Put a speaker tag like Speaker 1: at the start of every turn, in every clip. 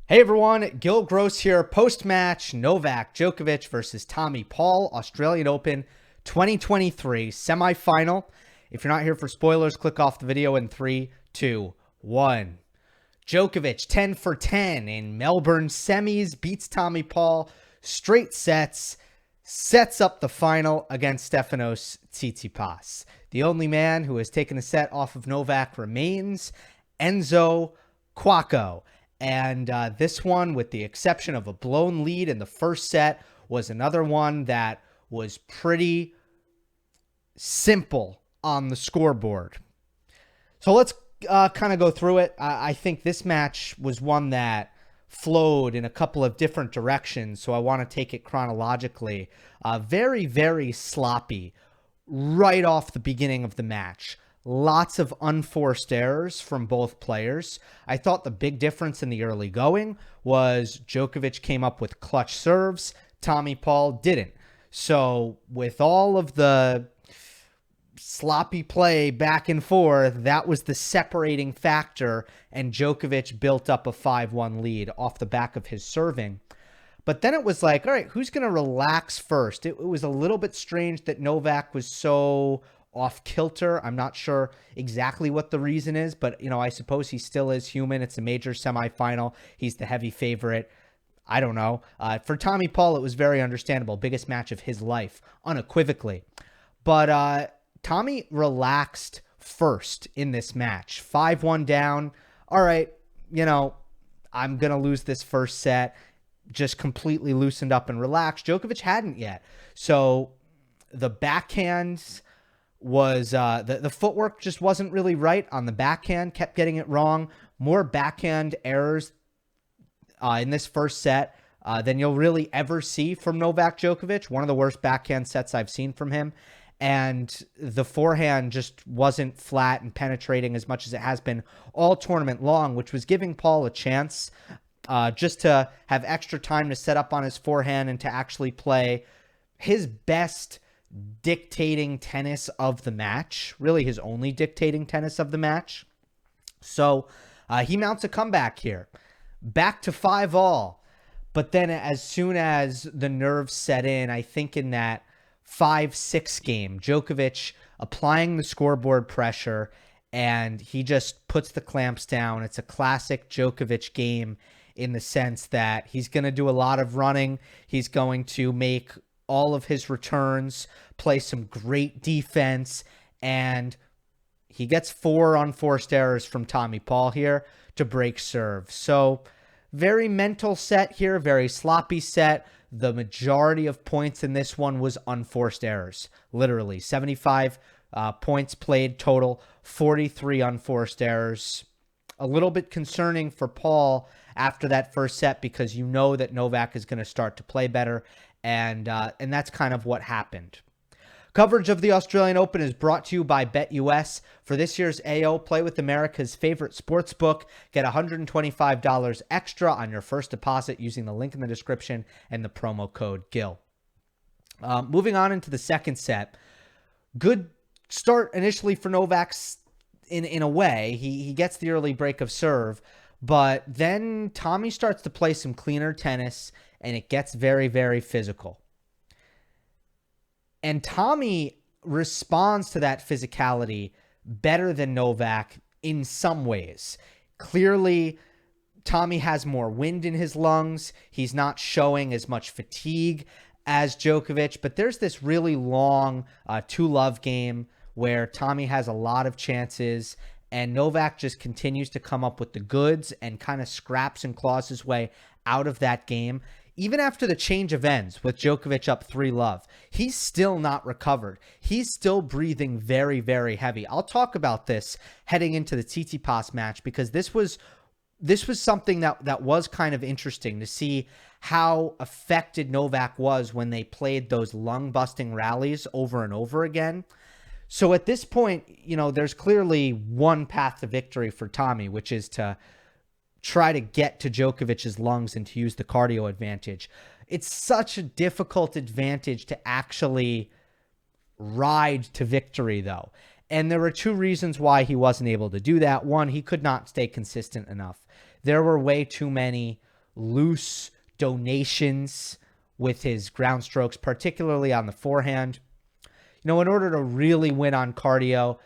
Speaker 1: Hey everyone, Gill Gross here. Post-match, Novak Djokovic versus Tommy Paul, Australian Open 2023 semifinal. If you're not here for spoilers, click off the video in 3, 2, 1. Djokovic 10 for 10 in Melbourne semis, beats Tommy Paul, straight sets up the final against Stefanos Tsitsipas. The only man who has taken a set off of Novak remains Enzo Quacco. And this one, with the exception of a blown lead in the first set, was another one that was pretty simple on the scoreboard. So let's kind of go through it. I think this match was one that flowed in a couple of different directions, so I want to take it chronologically. Very, very sloppy right off the beginning of the match. Lots of unforced errors from both players. I thought the big difference in the early going was Djokovic came up with clutch serves. Tommy Paul didn't. So with all of the sloppy play back and forth, that was the separating factor, and Djokovic built up a 5-1 lead off the back of his serving. But then it was like, all right, who's going to relax first? It was a little bit strange that Novak was so off kilter. I'm not sure exactly what the reason is, but I suppose he still is human. It's a major semifinal. He's the heavy favorite. I don't know. For Tommy Paul, it was very understandable. Biggest match of his life, unequivocally. But Tommy relaxed first in this match. 5-1 down. All right, I'm going to lose this first set. Just completely loosened up and relaxed. Djokovic hadn't yet. So the backhands was the footwork just wasn't really right on the backhand, kept getting it wrong. More backhand errors in this first set than you'll really ever see from Novak Djokovic. One of the worst backhand sets I've seen from him. And the forehand just wasn't flat and penetrating as much as it has been all tournament long, which was giving Paul a chance just to have extra time to set up on his forehand and to actually play his best dictating tennis of the match, really his only dictating tennis of the match. So he mounts a comeback here, back to 5-all. But then as soon as the nerves set in, I think in that 5-6 game, Djokovic applying the scoreboard pressure, and he just puts the clamps down. It's a classic Djokovic game in the sense that he's going to do a lot of running. He's going to make all of his returns, play some great defense, and he gets 4 unforced errors from Tommy Paul here to break serve. So very mental set here, very sloppy set. The majority of points in this one was unforced errors. Literally 75 points played total, 43 unforced errors. A little bit concerning for Paul after that first set because you know that Novak is going to start to play better. And that's kind of what happened. Coverage of the Australian Open is brought to you by BetUS. For this year's AO, play with America's favorite sports book. Get $125 extra on your first deposit using the link in the description and the promo code GIL. Moving on into the second set. Good start initially for Novak in a way. He gets the early break of serve, but then Tommy starts to play some cleaner tennis, and it gets very, very physical. And Tommy responds to that physicality better than Novak in some ways. Clearly, Tommy has more wind in his lungs. He's not showing as much fatigue as Djokovic, but there's this really long 2-love game where Tommy has a lot of chances, and Novak just continues to come up with the goods and kind of scraps and claws his way out of that game. Even after the change of ends with Djokovic up 3-love, he's still not recovered. He's still breathing very, very heavy. I'll talk about this heading into the Tsitsipas match because this was something that was kind of interesting to see how affected Novak was when they played those lung-busting rallies over and over again. So at this point, there's clearly one path to victory for Tommy, which is to try to get to Djokovic's lungs and to use the cardio advantage. It's such a difficult advantage to actually ride to victory, though. And there were 2 reasons why he wasn't able to do that. One, he could not stay consistent enough. There were way too many loose donations with his ground strokes, particularly on the forehand. In order to really win on cardio,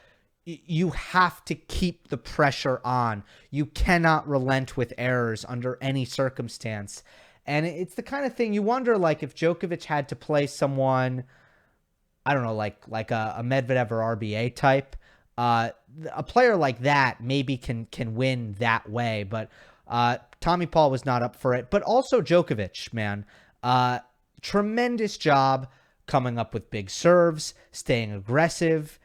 Speaker 1: you have to keep the pressure on. You cannot relent with errors under any circumstance. And it's the kind of thing you wonder, like, if Djokovic had to play someone, I don't know, like a Medvedev or RBA type, a player like that maybe can win that way. But Tommy Paul was not up for it. But also Djokovic, man. Tremendous job coming up with big serves, staying aggressive,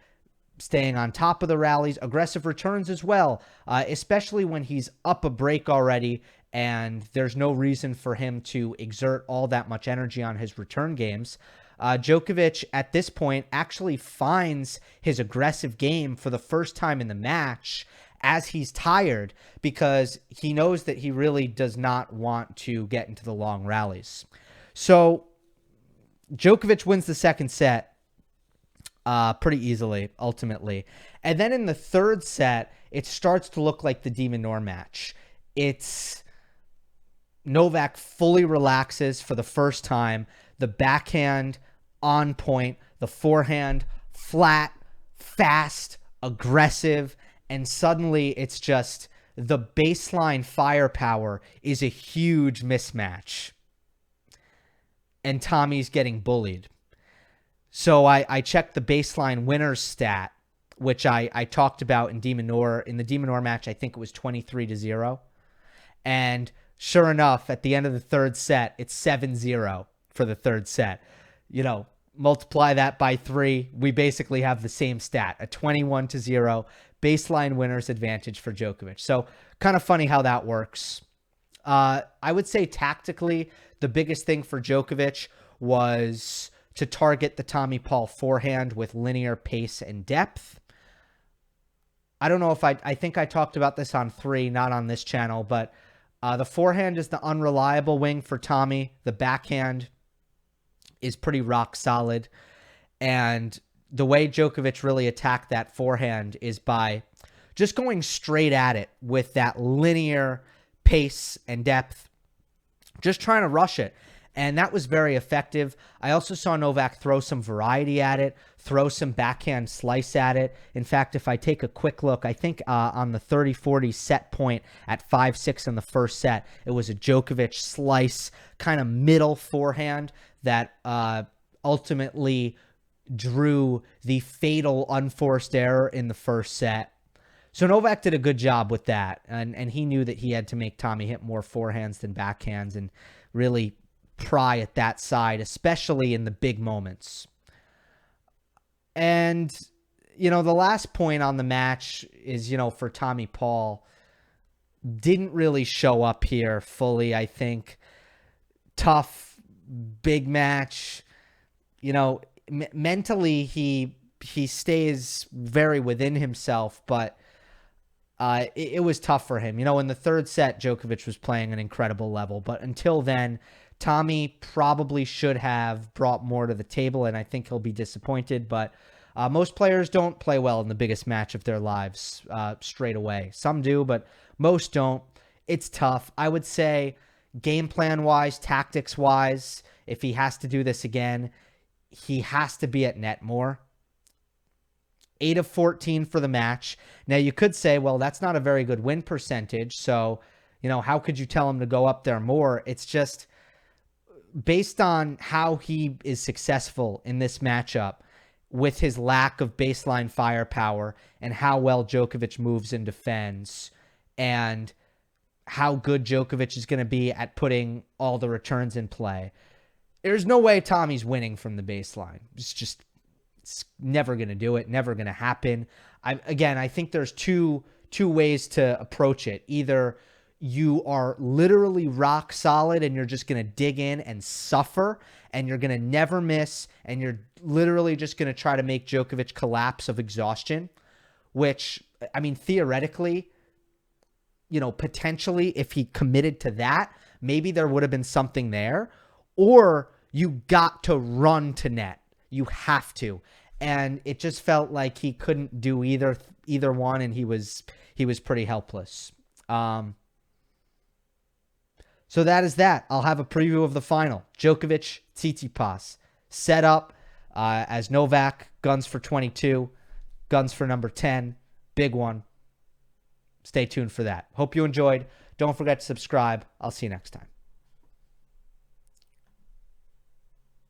Speaker 1: staying on top of the rallies, aggressive returns as well, especially when he's up a break already and there's no reason for him to exert all that much energy on his return games. Djokovic, at this point, actually finds his aggressive game for the first time in the match as he's tired, because he knows that he really does not want to get into the long rallies. So Djokovic wins the second set pretty easily, ultimately. And then in the third set, it starts to look like the de Minaur match. It's Novak fully relaxes for the first time. The backhand on point, the forehand flat, fast, aggressive, and suddenly it's just the baseline firepower is a huge mismatch. And Tommy's getting bullied. So I checked the baseline winners stat, which I talked about in de Minaur. In the de Minaur match, I think it was 23-0. And sure enough, at the end of the third set, it's 7-0 for the third set. Multiply that by 3. We basically have the same stat, a 21-0 baseline winners advantage for Djokovic. So kind of funny how that works. I would say tactically, the biggest thing for Djokovic was to target the Tommy Paul forehand with linear pace and depth. I don't know if I think I talked about this on 3, not on this channel, but the forehand is the unreliable wing for Tommy. The backhand is pretty rock solid. And the way Djokovic really attacked that forehand is by just going straight at it with that linear pace and depth, just trying to rush it. And that was very effective. I also saw Novak throw some variety at it, throw some backhand slice at it. In fact, if I take a quick look, I think on the 30-40 set point at 5-6 in the first set, it was a Djokovic slice, kind of middle forehand that ultimately drew the fatal unforced error in the first set. So Novak did a good job with that, and he knew that he had to make Tommy hit more forehands than backhands and really pry at that side, especially in the big moments. And, the last point on the match is, for Tommy Paul, didn't really show up here fully, I think. Tough, big match. Mentally, he stays very within himself, but it was tough for him. In the third set, Djokovic was playing an incredible level, but until then, Tommy probably should have brought more to the table, and I think he'll be disappointed, but most players don't play well in the biggest match of their lives straight away. Some do, but most don't. It's tough. I would say game plan-wise, tactics-wise, if he has to do this again, he has to be at net more. 8 of 14 for the match. Now, you could say, well, that's not a very good win percentage, so, how could you tell him to go up there more? It's just based on how he is successful in this matchup with his lack of baseline firepower and how well Djokovic moves and defends and how good Djokovic is going to be at putting all the returns in play. There's no way Tommy's winning from the baseline. It's never going to do it, never going to happen. I think there's two ways to approach it. Either you are literally rock solid and you're just going to dig in and suffer and you're going to never miss and you're literally just going to try to make Djokovic collapse of exhaustion, which, theoretically, potentially if he committed to that, maybe there would have been something there. Or you got to run to net. You have to. And it just felt like he couldn't do either one, and he was pretty helpless. So that is that. I'll have a preview of the final. Djokovic, Tsitsipas. Set up as Novak, guns for 22, guns for number 10. Big one. Stay tuned for that. Hope you enjoyed. Don't forget to subscribe. I'll see you next time.